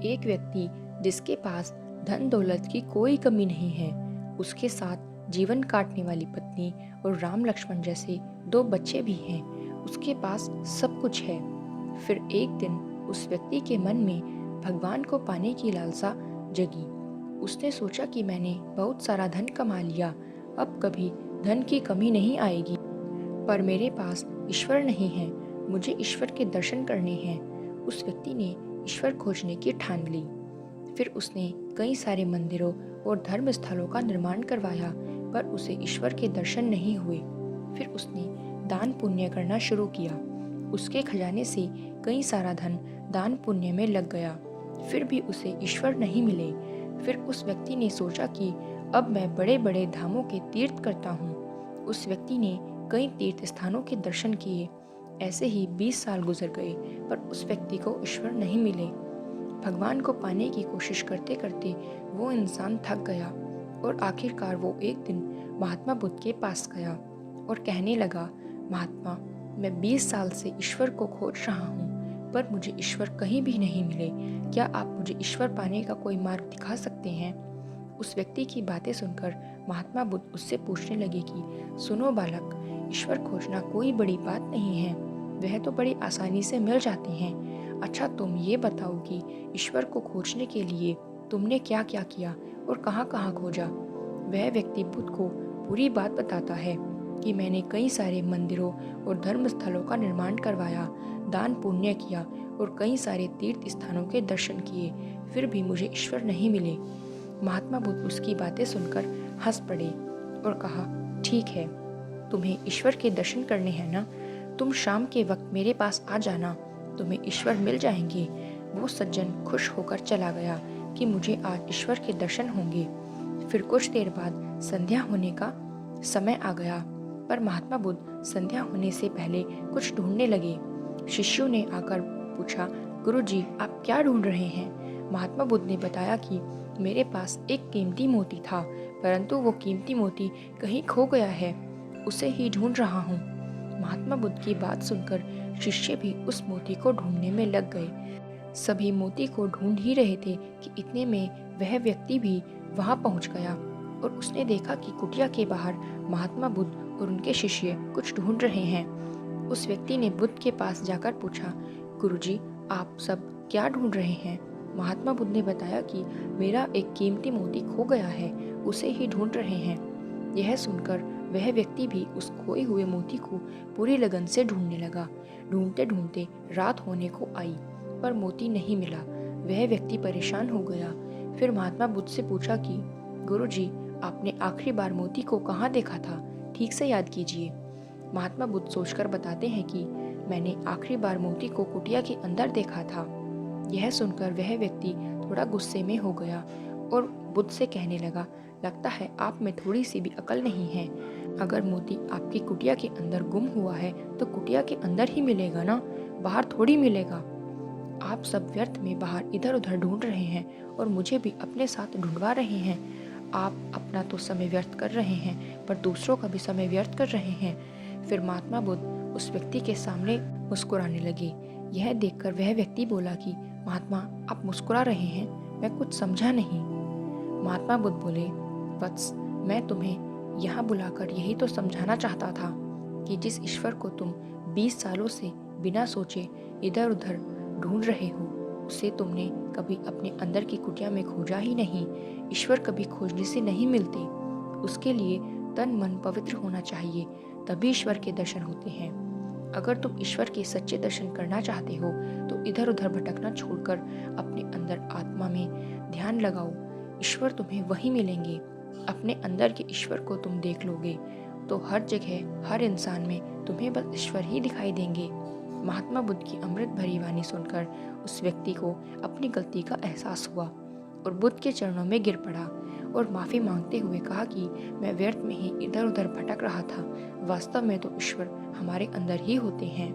एक व्यक्ति जिसके पास धन दौलत की कोई कमी नहीं है, उसके साथ जीवन काटने वाली पत्नी और राम लक्ष्मण जैसे 2 बच्चे भी हैं, उसके पास सब कुछ है। फिर एक दिन उस व्यक्ति के मन में भगवान को पाने की लालसा जगी। उसने सोचा कि मैंने बहुत सारा धन कमा लिया, अब कभी धन की कमी नहीं आएगी, पर मेरे पास ईश्वर नहीं है, मुझे ईश्वर के दर्शन करने हैं। उस व्यक्ति ने ईश्वर खोजने की ठान ली। फिर उसने कई सारे मंदिरों और धर्म स्थलों का निर्माण करवाया, पर उसे ईश्वर के दर्शन नहीं हुए। फिर उसने दान पुण्य करना शुरू किया। उसके खजाने से कई सारा धन दान पुण्य में लग गया, फिर भी उसे ईश्वर नहीं मिले। फिर उस व्यक्ति ने सोचा कि अब मैं बड़े बड़े धामों के तीर्थ करता हूँ। उस व्यक्ति ने कई तीर्थ स्थानों के दर्शन किए। ऐसे ही 20 साल गुजर गए, पर उस व्यक्ति को ईश्वर नहीं मिले। भगवान को पाने की कोशिश करते करते वो इंसान थक गया और आखिरकार वो एक दिन महात्मा बुद्ध के पास गया और कहने लगा, महात्मा, मैं 20 साल से ईश्वर को खोज रहा हूँ, पर मुझे ईश्वर कहीं भी नहीं मिले। क्या आप मुझे ईश्वर पाने का कोई मार्ग दिखा सकते हैं? उस व्यक्ति की बातें सुनकर महात्मा बुद्ध उससे पूछने लगे कि सुनो बालक, ईश्वर खोजना कोई बड़ी बात नहीं है, वह तो बड़ी आसानी से मिल जाते हैं। अच्छा, तुम ये बताओ कि ईश्वर को खोजने के लिए तुमने क्या क्या किया और कहाँ कहाँ खोजा? वह व्यक्ति बुद्ध को पूरी बात बताता है कि मैंने कई सारे मंदिरों और धर्म स्थलों का निर्माण करवाया, दान पुण्य किया और कई सारे तीर्थ स्थानों के दर्शन किए, फिर भी मुझे ईश्वर नहीं मिले। महात्मा बुद्ध उसकी बातें सुनकर हंस पड़े और कहा, ठीक है, तुम्हें ईश्वर के दर्शन करने हैं ना, तुम शाम के वक्त मेरे पास आ जाना, तुम्हें ईश्वर मिल जाएंगे। वो सज्जन खुश होकर चला गया कि मुझे आज ईश्वर के दर्शन होंगे। फिर कुछ देर बाद संध्या होने का समय आ गया, पर महात्मा बुद्ध संध्या होने से पहले कुछ ढूंढने लगे। शिष्यों ने आकर पूछा, गुरुजी, आप क्या ढूंढ रहे हैं? महात्मा बुद्ध ने बताया कि मेरे पास एक कीमती मोती था, परंतु वो कीमती मोती कहीं खो गया है, उसे ही ढूंढ रहा हूँ। महात्मा बुद्ध की बात सुनकर शिष्य भी उस मोती को ढूंढने में लग गए। सभी मोती को ढूंढ ही रहे थे कि इतने में वह व्यक्ति भी वहां पहुंच गया और उसने देखा कि कुटिया के बाहर महात्मा बुद्ध और उनके शिष्य कुछ ढूंढ रहे हैं। उस व्यक्ति ने बुद्ध के पास जाकर पूछा, गुरुजी, आप सब क्या ढूंढ रहे हैं? महात्मा बुद्ध ने बताया कि मेरा एक कीमती मोती खो गया है, उसे ही ढूंढ रहे हैं। यह सुनकर वह व्यक्ति भी उस खोए हुए मोती को पूरी लगन से ढूंढने लगा। ढूंढते ढूंढते रात होने को आई, पर मोती नहीं मिला। वह व्यक्ति परेशान हो गया। फिर महात्मा बुद्ध से पूछा कि गुरुजी, आपने आखिरी बार मोती को कहाँ देखा था? ठीक से याद कीजिए। महात्मा बुद्ध सोचकर बताते हैं कि मैंने आखिरी बार मोती को कुटिया के अंदर देखा था। यह सुनकर वह व्यक्ति थोड़ा गुस्से में हो गया और बुद्ध से कहने लगा, लगता है आप में थोड़ी सी भी अकल नहीं है। अगर मोती आपकी कुटिया के अंदर गुम हुआ है तो कुटिया के अंदर ही मिलेगा ना, बाहर थोड़ी मिलेगा। आप सब व्यर्थ में बाहर इधर उधर ढूंढ रहे हैं और मुझे भी अपने साथ ढूंढवा रहे हैं। आप अपना तो समय व्यर्थ कर रहे हैं, पर दूसरों का भी समय व्यर्थ कर रहे हैं। फिर महात्मा बुद्ध उस व्यक्ति के सामने मुस्कुराने लगे। यह देखकर वह व्यक्ति बोला कि महात्मा, आप मुस्कुरा रहे हैं, मैं कुछ समझा नहीं। महात्मा बुद्ध बोले, वत्स, मैं तुम्हें यहाँ बुलाकर यही तो समझाना चाहता था कि जिस ईश्वर को तुम 20 सालों से बिना सोचे इधर उधर ढूंढ रहे हो, उसे तुमने कभी अपने अंदर की कुटिया में खोजा ही नहीं। ईश्वर कभी खोजने से नहीं मिलते, उसके लिए तन मन पवित्र होना चाहिए, तभी ईश्वर के दर्शन होते हैं। अगर तुम ईश्वर के सच्चे दर्शन करना चाहते हो तो इधर उधर भटकना छोड़कर अपने अंदर आत्मा में ध्यान लगाओ, ईश्वर तुम्हें वहीं मिलेंगे। अपने अंदर के ईश्वर को तुम देख लोगे तो हर जगह, हर इंसान में तुम्हें बस ईश्वर ही दिखाई देंगे। महात्मा बुद्ध की अमृत भरी वाणी सुनकर उस व्यक्ति को अपनी गलती का एहसास हुआ और बुद्ध के चरणों में गिर पड़ा और माफ़ी मांगते हुए कहा कि मैं व्यर्थ में ही इधर उधर भटक रहा था, वास्तव में तो ईश्वर हमारे अंदर ही होते हैं।